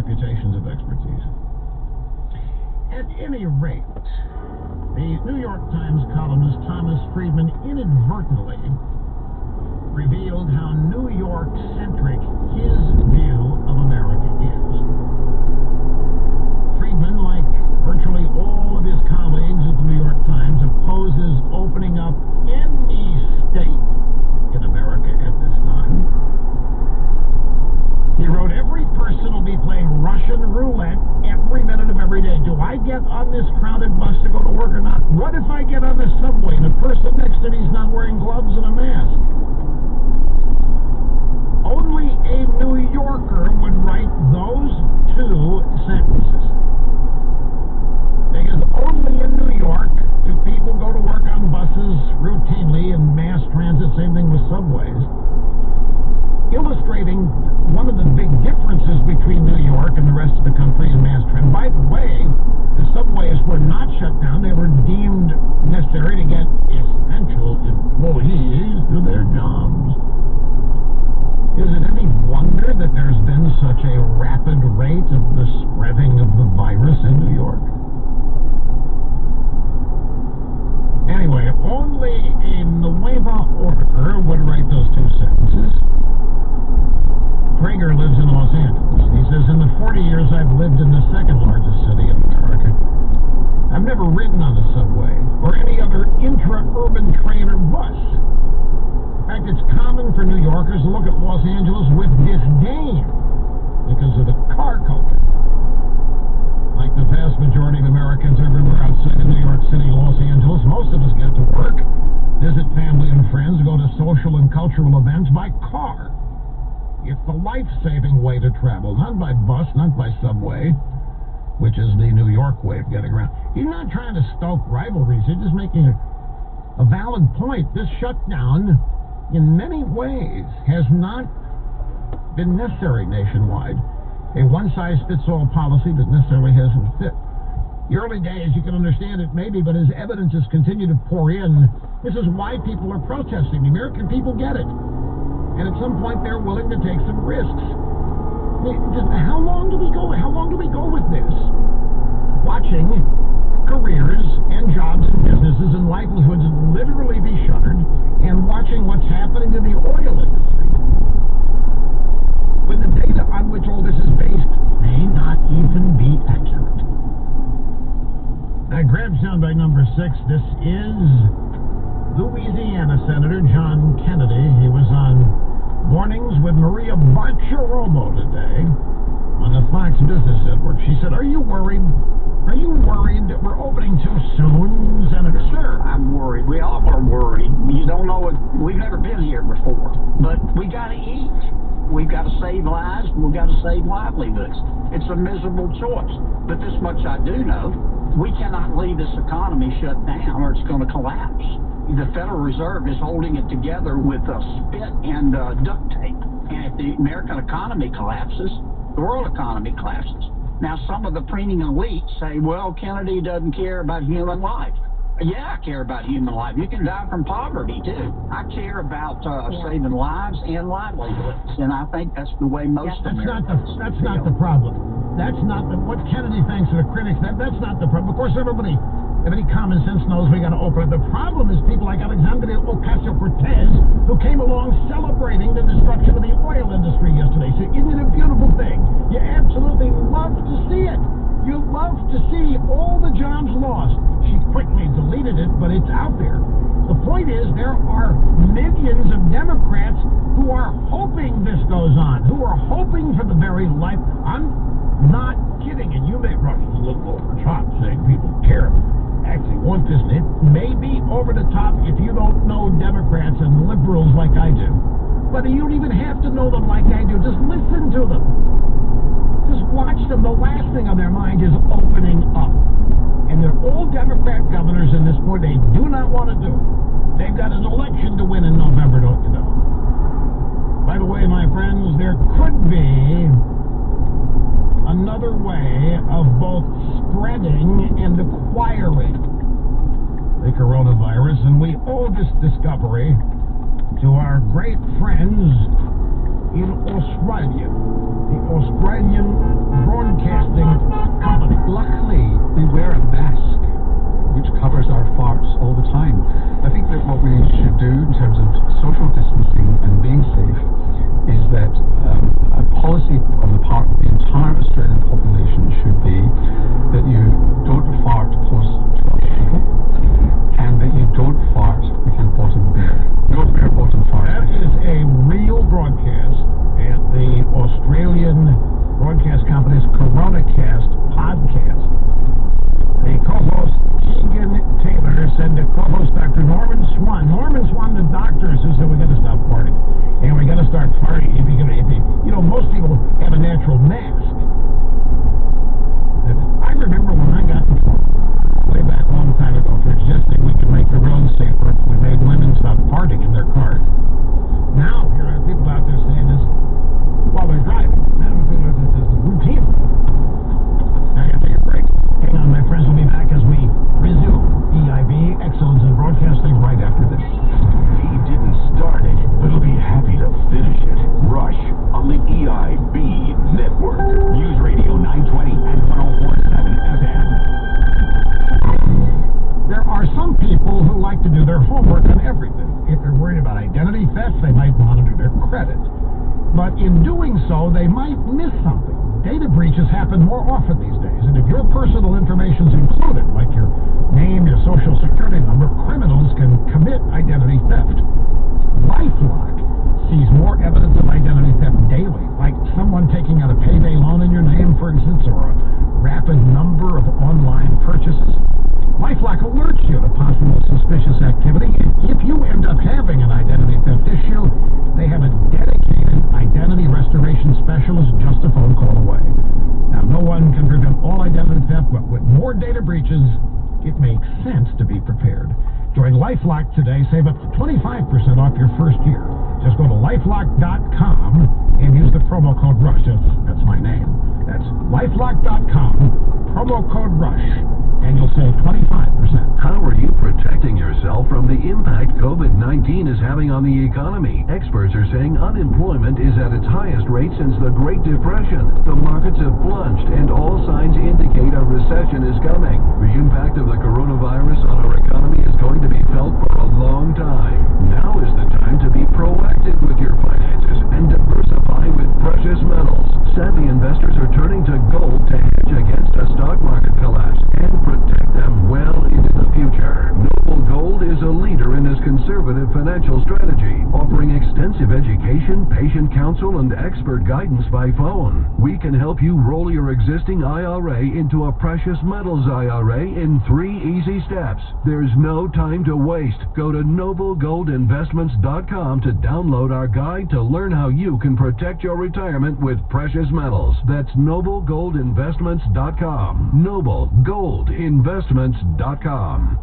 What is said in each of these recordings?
reputations of expertise. At any rate, the New York Times columnist Thomas Friedman inadvertently revealed how New York-centric his view of America is. Friedman, like virtually all of his colleagues at the New York Times, opposes opening up any state in America at this time. He wrote, every person will be playing Russian roulette every minute of every day. Do I get on this crowded bus to go to work or not? What if I get on the subway and the person next to me is not wearing gloves and a mask? Only a New Yorker would write those two sentences. Because only in New York do people go to work on buses routinely and mass transit, same thing with subways. Illustrating one of the big differences between New York and the rest of the country in mass transit. By the way, the subways were not shut down. They were deemed necessary to get essential employees to their jobs. Is it any wonder that there's been such a rapid rate of the spreading of the virus in New York? Anyway, only a Nueva Order would write those two sentences. Prager lives in Los Angeles. He says, in the 40 years I've lived in the second largest city in America, I've never ridden on a subway or any other intra-urban train or bus. In fact, it's common for New Yorkers to look at Los Angeles with disdain because of the car culture. Like the vast majority of Americans everywhere outside of New York City, Los Angeles, most of us get to work, visit family and friends, go to social and cultural events by car. It's the life-saving way to travel, not by bus, not by subway, which is the New York way of getting around. He's not trying to stoke rivalries. He's just making a valid point. This shutdown, in many ways, has not been necessary nationwide. A one-size-fits-all policy that necessarily hasn't fit. The early days, you can understand it maybe, but as evidence has continued to pour in, this is why people are protesting. The American people get it. And at some point, they're willing to take some risks. How long do we go? How long do we go with this? Watching careers and jobs and businesses and livelihoods literally be shuttered, and watching what's happening to the oil industry, when the data on which all this is based may not even be accurate. I grabbed soundbite number 6. This is Louisiana Senator John Kennedy. He was on Mornings with Maria Bartiromo today on the Fox Business Network. She said, are you worried? Are you worried that we're opening too soon, Senator? Sure, I'm worried. We all are worried. You don't know what, we've never been here before. But we got to eat. We've got to save lives. We've got to save livelihoods. It's a miserable choice. But this much I do know. We cannot leave this economy shut down or it's going to collapse. The Federal Reserve is holding it together with spit and duct tape. And if the American economy collapses, the world economy collapses. Now, some of the preening elite say, well, Kennedy doesn't care about human life. Yeah, I care about human life. You can die from poverty, too. I care about saving lives and livelihoods. And I think that's the way most Americans That's not the problem. That's not what Kennedy thinks of the critics. That's not the problem. Of course, everybody common sense knows we got to open it. The problem is people like Alexandria Ocasio-Cortez, who came along celebrating the destruction of the oil industry yesterday. So isn't it a beautiful thing? You absolutely love to see it. You love to see all the jobs lost. She quickly deleted it, but it's out there. The point is, there are millions of Democrats who are hoping this goes on, who are hoping for the very life. I'm not kidding, and you may run a little over the top saying people care. Actually want this. It may be over the top if you don't know Democrats and liberals like I do. But you don't even have to know them like I do. Just listen to them. Just watch them. The last thing on their mind is opening up. And they're all Democrat governors in this point. They do not want to do it. They've got an election to win in November, don't you know? By the way, my friends, there could be another way of both spreading and acquiring the coronavirus, and we owe this discovery to our great friends in Australia. The Australian Broadcasting Company. Luckily, we wear a mask which covers our farts all the time. I think that what we should do in terms of social distancing and being safe is that a policy on the part of the entire Australian population should be that you don't fart close to other people and that you don't fart with your bottom bare. No bare bottom fart. That is a real broadcast at the Australian Broadcast Company's CoronaCast podcast. The co-host Keegan Taylor said to co-host Dr. Norman Swan, the doctor, says that we got to stop farting and we got to start farting. If you know, most people have a natural mask. I remember when I got in trouble way back a long time ago for suggesting we could make the roads safer if we made women stop farting in their car. Now here are people out there saying this while they're driving. I don't think this is routine. I gotta take a break. Hang on, my friends, will be back as we resume EIB Excellence in Broadcasting right after this. He didn't start it, but he'll be happy to finish it. Rush on the EIB network. News Radio 920 and 104.7 FM. There are some people who like to do their homework on everything. If they're worried about identity theft, they might monitor their credit. But in doing so, they might miss something. Data breaches happen more often these days, and if your personal information is included, like your name, your social security number, criminals can commit identity theft. LifeLock sees more evidence of identity theft daily, like someone taking out a payday loan in your name, for instance, or a rapid number of online purchases. LifeLock alerts you to possible suspicious activity. If you end up having an identity theft issue, they have a dedicated identity restoration specialist just a phone call away. Now, no one can prevent all identity theft, but with more data breaches, it makes sense to be prepared. Join LifeLock today. Save up to 25% off your first year. Just go to LifeLock.com and use the promo code RUSH. That's my name. That's LifeLock.com, promo code RUSH, and you'll save 25%. How are you protecting yourself from the impact COVID-19 is having on the economy? Experts are saying unemployment is at its highest rate since the Great Depression. The markets have plunged, and all signs indicate a recession is coming. The impact of the coronavirus on our economy is going to be felt for a long time. Now is the time to be proactive with your finances and diversify with precious metals. Savvy investors are turning to gold to hedge against a stock market collapse and protect them well into the future. Noble Gold is a leader in this conservative financial strategy, offering extensive education, patient counsel, and expert guidance by phone. We can help you roll your existing IRA into a precious metals IRA in 3 easy steps. There's no time to waste. Go to noblegoldinvestments.com to download our guide to learn how you can protect your retirement with precious metals. That's noblegoldinvestments.com. noblegoldinvestments.com.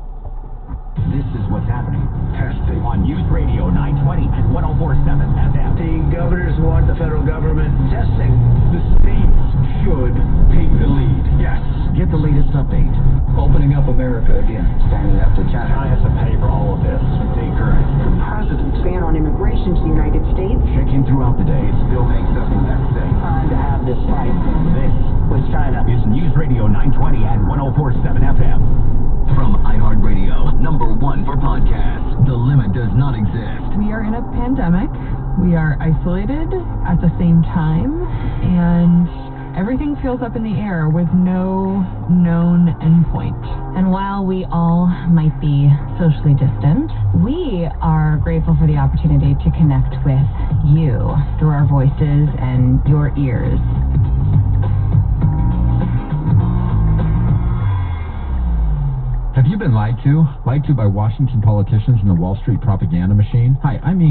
This is what's happening. Testing on News Radio 920 and 104.7 FM. The governors want the federal government testing. The states should take the lead. Yes. Get the latest update. Opening up America again. Standing up to China. I have to pay for all of this. Take her. The president's ban on immigration to the United States. Checking throughout the day. It still makes us less safe. Time to have this fight. This with China is News Radio 920 and 104.7 FM. From iHeartRadio, #1 for podcasts. The limit does not exist. We are in a pandemic. We are isolated at the same time, and everything feels up in the air with no known endpoint. And while we all might be socially distant, we are grateful for the opportunity to connect with you through our voices and your ears. Have you been lied to? Lied to by Washington politicians and the Wall Street propaganda machine? Hi, I'm